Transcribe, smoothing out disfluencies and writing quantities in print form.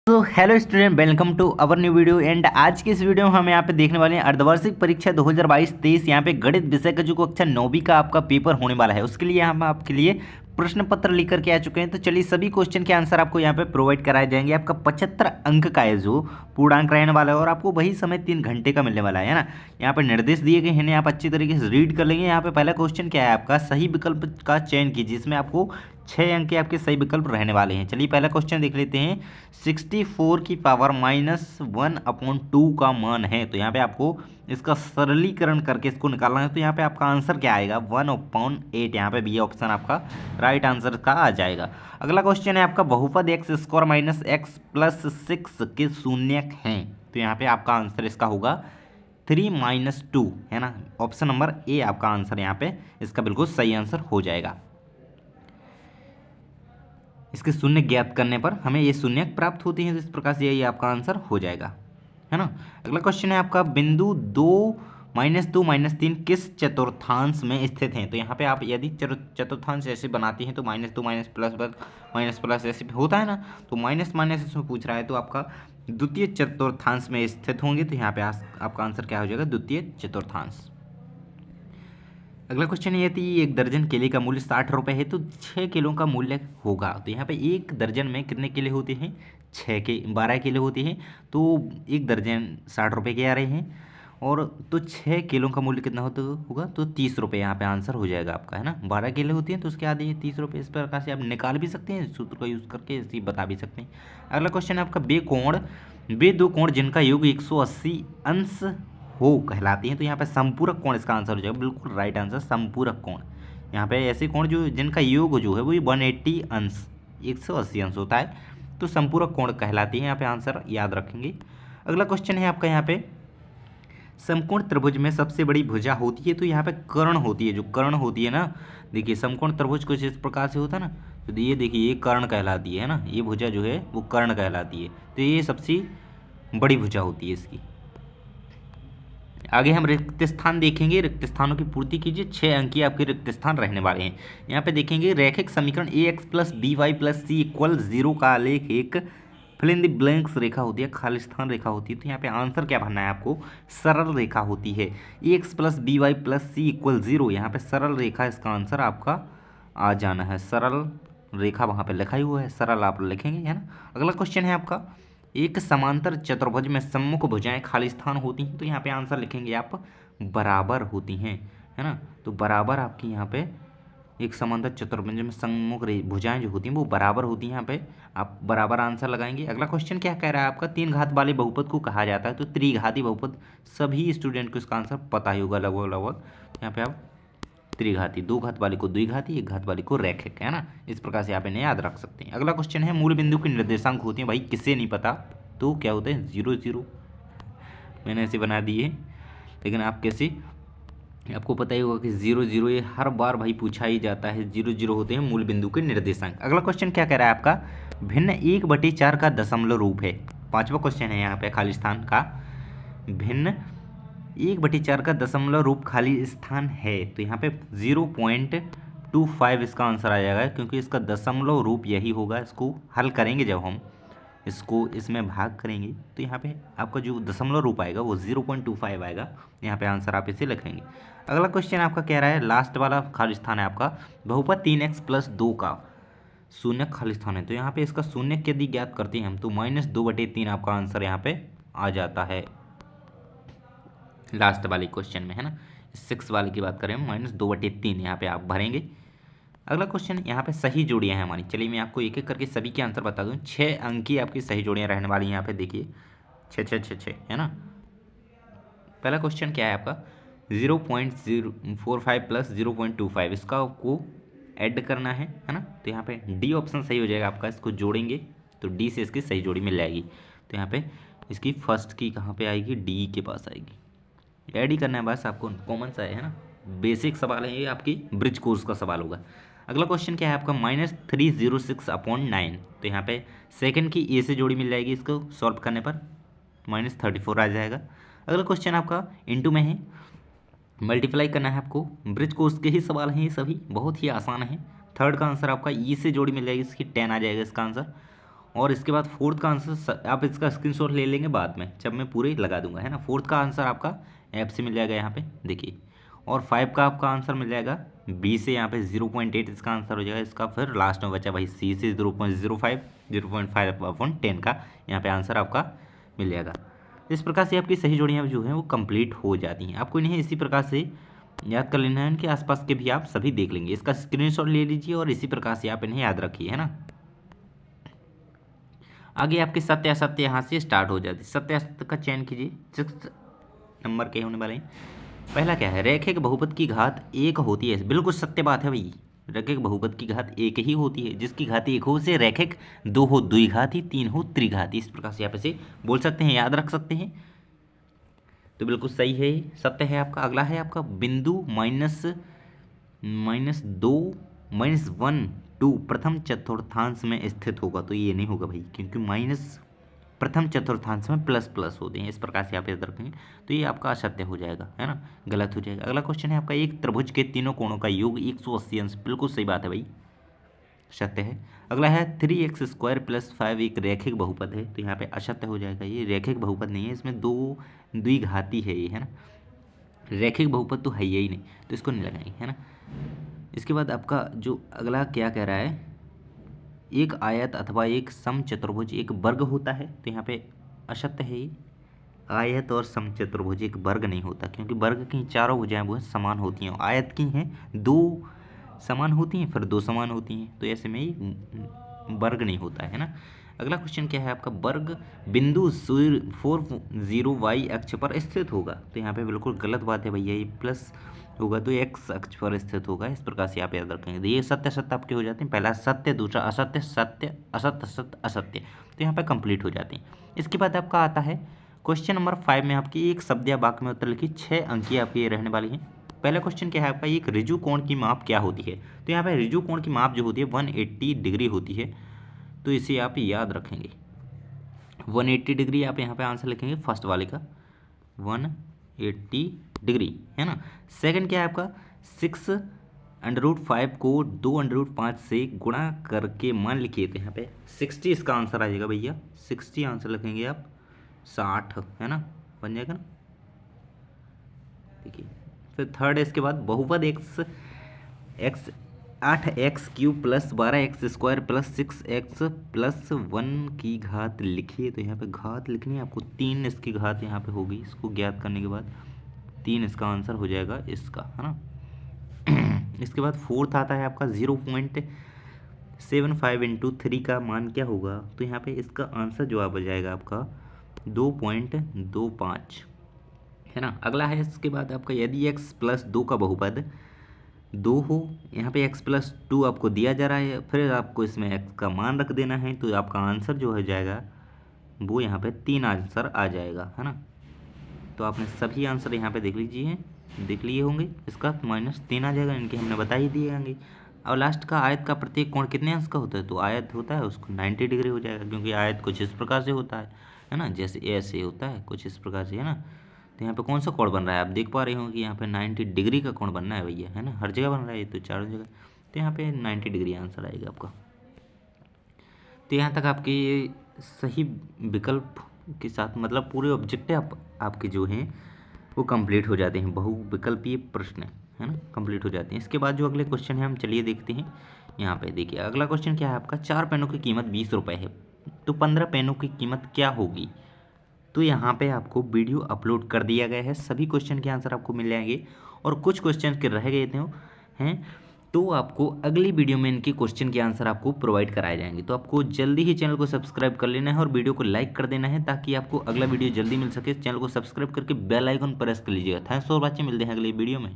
तो hello student, welcome to our new video. And आज की इस वीडियो में हम यहाँ पे देखने वाले हैं अर्धवार्षिक परीक्षा 2022-23 यहाँ पे गणित विषय का जो कक्षा 9वीं का आपका पेपर होने वाला है, उसके लिए हम आपके लिए प्रश्न पत्र लेकर के आ चुके हैं। तो चलिए सभी क्वेश्चन के आंसर आपको यहाँ पे प्रोवाइड कराए जाएंगे। आपका 75 अंक का है जो पूर्णांक रहने वाला है और आपको वही समय 3 घंटे का मिलने वाला है ना। यहाँ पे निर्देश दिए गए हैं, आप अच्छी तरीके से रीड कर लेंगे। यहाँ पे पहला क्वेश्चन क्या है आपका, सही विकल्प का चयन कीजिए, जिसमें आपको 6 अंक के आपके सही विकल्प रहने वाले हैं। चलिए पहला क्वेश्चन देख लेते हैं। 64 की पावर -1/2 का मान है, तो यहाँ पे आपको इसका सरलीकरण करके इसको निकालना है। तो यहाँ पे आपका आंसर क्या आएगा, 1/8। यहाँ पे बी ऑप्शन आपका राइट आंसर का आ जाएगा। अगला क्वेश्चन है आपका, बहुपद x² - x + 6 के शून्यक हैं, तो यहाँ पे आपका आंसर इसका होगा 3 - 2 है ना। ऑप्शन नंबर ए आपका आंसर यहाँ पे इसका बिल्कुल सही आंसर हो जाएगा। इसके शून्य ज्ञात करने पर हमें ये शून्य प्राप्त होती हैं, तो इस प्रकार से ये आपका आंसर हो जाएगा, है ना। अगला क्वेश्चन है आपका, बिंदु 2 -2 -3 किस चतुर्थांश में स्थित हैं, तो यहाँ पे आप यदि चतुर्थांश ऐसे बनाते हैं तो -2 माइनस प्लस ऐसे होता है ना, तो माइनस माइनस इसमें पूछ रहा है, तो आपका द्वितीय चतुर्थांश में स्थित होंगे, तो यहाँ पे आपका आंसर क्या हो जाएगा, द्वितीय चतुर्थांश। अगला क्वेश्चन ये थी, एक दर्जन केले का मूल्य 60 रुपये है, तो 6 किलो का मूल्य होगा। तो यहाँ पे एक दर्जन में कितने केले होते हैं, 12 केले होते हैं, तो एक दर्जन 60 रुपये के आ रहे हैं, और तो 6 किलो का मूल्य कितना होगा, तो 30 रुपये यहाँ पे आंसर हो जाएगा आपका, है ना। 12 केले होते हैं तो उसके आधे 30 रुपये। इस प्रकार से आप निकाल भी सकते हैं, सूत्र का यूज़ करके इसी बता भी सकते हैं। अगला क्वेश्चन है आपका, वे दो कोण जिनका योग 180 अंश हो कहलाती हैं, तो यहाँ पे संपूरक कोण इसका आंसर हो जाएगा, बिल्कुल राइट आंसर संपूरक कोण। यहाँ पे ऐसे कोण जो जिनका योग जो है वो 180 अंश 180 अंश होता है, तो संपूरक कोण कहलाती है, यहाँ पे आंसर याद रखेंगे। अगला क्वेश्चन है आपका, यहाँ पे समकोण त्रिभुज में सबसे बड़ी भुजा होती है, तो यहाँ पे कर्ण होती है, जो कर्ण होती है ना, देखिए समकोण त्रिभुज कुछ इस प्रकार से होता है ना, तो ये देखिए ये कर्ण कहलाती है ना, ये भुजा जो है वो कर्ण कहलाती है, तो ये सबसे बड़ी भुजा होती है इसकी। आगे हम रिक्त स्थान देखेंगे, रिक्त स्थानों की पूर्ति कीजिए। 6 अंकीय आपके रिक्त स्थान रहने वाले हैं। यहाँ पे देखेंगे, रैखिक समीकरण ax + by + c = 0 का आलेख एक फिल इन द ब्लैंक्स रेखा होती है, खालिस्तान रेखा होती है। तो यहाँ पे आंसर क्या भरना है आपको, सरल रेखा होती है। ax + by + c = 0, यहाँ पे सरल रेखा इसका आंसर आपका आ जाना है। सरल रेखा वहाँ पे लिखा ही हुआ है, सरल आप लिखेंगे, है ना। अगला क्वेश्चन है आपका, एक समांतर चतुर्भुज में सम्मुख भुजाएं खाली स्थान होती हैं, तो यहाँ पे आंसर लिखेंगे आप बराबर होती हैं, है ना। तो बराबर आपकी यहाँ पे एक समांतर चतुर्भुज में सम्मुख भुजाएं जो होती हैं वो बराबर होती हैं, यहाँ पे आप बराबर आंसर लगाएंगे। अगला क्वेश्चन क्या कह रहा है आपका, 3 घात वाले बहुपद को कहा जाता है, तो त्रिघाती बहुपद सभी स्टूडेंट को इसका आंसर पता ही होगा लगभग। यहाँ पे आप त्रिघाती, 2 घात वाले को द्विघाती, 1 घात वाले को रैखिक, है ना। इस प्रकार से आप इन्हें याद रख सकते हैं। अगला क्वेश्चन है, मूल बिंदु के निर्देशांक होते हैं, भाई किसे नहीं पता, तो क्या होते हैं 0 0, मैंने ऐसे बना दिए, लेकिन आप कैसे, आपको पता ही होगा कि 0 0 ये हर बार भाई पूछा ही जाता है, 0 0 होते हैं मूल बिंदु के निर्देशांक। अगला क्वेश्चन क्या कह रहा है आपका, भिन्न 1/4 का दशमलव रूप है। 5वां क्वेश्चन है यहाँ पे, खालिस्तान का भिन्न 1/4 का दशमलव रूप खाली स्थान है, तो यहाँ पे 0.25 इसका आंसर आ जाएगा, क्योंकि इसका दशमलव रूप यही होगा। इसको हल करेंगे जब हम इसको इसमें भाग करेंगे, तो यहाँ पे आपका जो दशमलव रूप आएगा वो 0.25 आएगा, यहाँ पे आंसर आप इसे लिखेंगे। अगला क्वेश्चन आपका कह रहा है, लास्ट वाला खाली स्थान है आपका, बहुपद 3x + 2 का शून्य खाली स्थान है, तो यहाँ पे इसका शून्य यदि ज्ञात करते हैं हम, तो -2/3 आपका आंसर यहाँ पे आ जाता है लास्ट वाले क्वेश्चन में, है ना। 6 वाले की बात करें, -2/3 यहाँ पे आप भरेंगे। अगला क्वेश्चन, यहाँ पे सही जोड़ियाँ हैं हमारी, चलिए मैं आपको एक एक करके सभी के आंसर बता दूँ। 6 अंक की आपकी सही जोड़ियाँ रहने वाली हैं, यहाँ पे देखिए 6 6 6 6, है ना। पहला क्वेश्चन क्या है आपका, 0.045 + 0.25, इसका आपको ऐड करना है ना, तो यहाँ पे डी ऑप्शन सही हो जाएगा आपका। इसको जोड़ेंगे तो डी से इसकी सही जोड़ी मिल जाएगी, तो यहाँ पे इसकी फर्स्ट की कहाँ पे आएगी, डी के पास आएगी। ऐड ही करना है बस आपको, कॉमन सा है ना, बेसिक सवाल है ये, आपकी ब्रिज कोर्स का सवाल होगा। अगला क्वेश्चन क्या है आपका, -306/9, तो यहाँ पे सेकंड की ए से जोड़ी मिल जाएगी, इसको सॉल्व करने पर -34 आ जाएगा। अगला क्वेश्चन आपका इंटू में है, मल्टीप्लाई करना है आपको, ब्रिज कोर्स के ही सवाल हैं ये सभी, बहुत ही आसान है। थर्ड का आंसर आपका ई से जोड़ी मिल जाएगी, इसकी 10 आ जाएगा इसका आंसर। और इसके बाद फोर्थ का आंसर आप इसका स्क्रीनशॉट ले लेंगे बाद में, जब मैं पूरे लगा दूंगा, है ना। फोर्थ का आंसर आपका ऐप से मिल जाएगा यहाँ पे देखिए, और 5 का आपका आंसर मिल जाएगा बी से, यहाँ पे 0.8 इसका आंसर हो जाएगा इसका। फिर लास्ट में बचा भाई सी से 0.05, 0.5 अपॉन 10 का यहाँ पे आंसर आपका मिल जाएगा। इस प्रकार से आपकी सही जोड़ियाँ जो हैं वो कंप्लीट हो जाती हैं। आपको इन्हें इसी प्रकार से याद कर लेना है, इनके आसपास के भी आप सभी देख लेंगे। इसका स्क्रीनशॉट ले लीजिए और इसी प्रकार से आप इन्हें याद रखिए, है ना। आगे आपके सत्य असत्य यहाँ से स्टार्ट हो जाती है। सत्य असत्य का चयन कीजिए, 6 नंबर के होने वाले हैं। पहला क्या है, रेखिक बहुपद की घात एक होती है। बिल्कुल सत्य बात है भाई, रेखिक बहुपद की घात एक ही होती है। जिसकी घात एक हो उसे रेखिक, दो हो द्विघाती, तीन हो त्रिघाती। इस प्रकार से आप इसे बोल सकते हैं, याद रख सकते हैं। तो बिल्कुल सही है, सत्य है आपका। अगला है आपका बिंदु -2 प्रथम चतुर्थांश में स्थित होगा। तो ये नहीं होगा भाई, क्योंकि माइनस प्रथम चतुर्थांश में प्लस प्लस होते हैं। इस प्रकार से आप याद रखेंगे तो ये आपका असत्य हो जाएगा, है ना, गलत हो जाएगा। अगला क्वेश्चन है आपका, एक त्रिभुज के तीनों कोणों का योग 180 अंश। बिल्कुल सही बात है भाई, सत्य है। अगला है 3x² + 5 एक रैखिक बहुपद है। तो यहाँ पे असत्य हो जाएगा, ये रैखिक बहुपद नहीं है, इसमें दो द्विघाती है ये, है ना। रैखिक बहुपद तो है ही नहीं, तो इसको नहीं लगाएंगे, है ना। इसके बाद आपका जो अगला क्या कह रहा है, एक आयत अथवा एक समचतुर्भुज एक वर्ग होता है। तो यहाँ पे असत्य है ये, आयत और समचतुर्भुज एक वर्ग नहीं होता, क्योंकि वर्ग की चारों भुजाएं वो समान होती हैं, आयत की हैं दो समान होती हैं, फिर दो समान होती हैं, तो ऐसे में ये वर्ग नहीं होता है ना। अगला क्वेश्चन क्या है आपका, वर्ग बिंदु 40y अक्ष पर स्थित होगा। तो यहाँ पे बिल्कुल गलत बात है भैया, ये प्लस होगा तो एक्स अक्ष पर स्थित होगा। इस प्रकार से आप याद रखेंगे। ये सत्य सत्य आपके हो जाते हैं, पहला सत्य, दूसरा असत्य, सत्य असत्य सत्य असत्य, तो यहाँ पे कंप्लीट हो जाते हैं। इसके बाद आपका आता है क्वेश्चन नंबर 5 में आपकी एक शब्द या वाक्य में उत्तर लिखिए। 6 अंकीय आपकी ये रहने वाली हैं। पहला क्वेश्चन क्या है आपका, एक ऋजु कोण की माप क्या होती है। तो यहाँ पे ऋजु कोण की माप जो होती है 180 डिग्री होती है। तो इसे आप याद रखेंगे, 180 डिग्री आप यहाँ पे आंसर लिखेंगे फर्स्ट वाले का, 180 डिग्री, है ना। सेकंड क्या है आपका, 6√5 को 2√5 से गुणा करके मान लिखिए। तो यहाँ पे 60 इसका आंसर आ जाएगा भैया, 60 आंसर लिखेंगे आप, 60, है ना, बन जाएगा ना। देखिए फिर थर्ड है इसके बाद बहुपद x 8x³ + 12x² + 6x + 1 की घात लिखिए। तो यहाँ पे घात लिखनी है आपको, 3 इसकी घात यहाँ पे होगी। इसको ज्ञात करने के बाद 3 इसका आंसर हो जाएगा इसका, है ना। इसके बाद फोर्थ आता है आपका 0.75 × 3 का मान क्या होगा। तो यहाँ पे इसका आंसर जो आ जाएगा आपका 2.25, है ना। अगला है इसके बाद आपका, यदि x + 2 का बहुपद 2 हो, यहाँ पे x + 2 आपको दिया जा रहा है, फिर आपको इसमें x का मान रख देना है। तो आपका आंसर जो हो जाएगा वो यहाँ पे 3 आंसर आ जाएगा, है ना। तो आपने सभी आंसर यहाँ पे देख लिए होंगे। इसका -3 आ जाएगा, इनके हमने बता ही दिए होंगे। और लास्ट का, आयत का प्रत्येक कोण कितने अंश का होता है। तो आयत होता है उसको 90 डिग्री हो जाएगा, क्योंकि आयत कुछ इस प्रकार से होता है ना, जैसे ऐसे होता है कुछ इस प्रकार से, है ना। तो यहाँ पे कौन सा कोण बन रहा है, आप देख पा रहे हो कि यहाँ पे 90 डिग्री का कोण बनना है भैया, है ना। हर जगह बन रहा है ये तो, चारों जगह। तो यहाँ पे 90 डिग्री आंसर आएगा आपका। तो यहाँ तक आपके सही विकल्प के साथ, मतलब पूरे ऑब्जेक्टिव आपके जो हैं वो कंप्लीट हो जाते हैं। बहुविकल्पीय प्रश्न, है ना, कंप्लीट हो जाते हैं। इसके बाद जो अगले क्वेश्चन है हम चलिए देखते हैं। यहाँ पे देखिए अगला क्वेश्चन क्या है आपका, 4 पेनों की कीमत 20 रुपये है, तो 15 पेनों की कीमत क्या होगी। तो यहाँ पे आपको वीडियो अपलोड कर दिया गया है, सभी क्वेश्चन के आंसर आपको मिल जाएंगे। और कुछ क्वेश्चन के रह गए थे हैं, तो आपको अगली वीडियो में इनके क्वेश्चन के आंसर आपको प्रोवाइड कराए जाएंगे। तो आपको जल्दी ही चैनल को सब्सक्राइब कर लेना है और वीडियो को लाइक कर देना है, ताकि आपको अगला वीडियो जल्दी मिल सके। चैनल को सब्सक्राइब करके बेल आइकन प्रेस कर लीजिएगा। थैंक्स फॉर वॉचिंग, मिलते हैं अगली वीडियो में।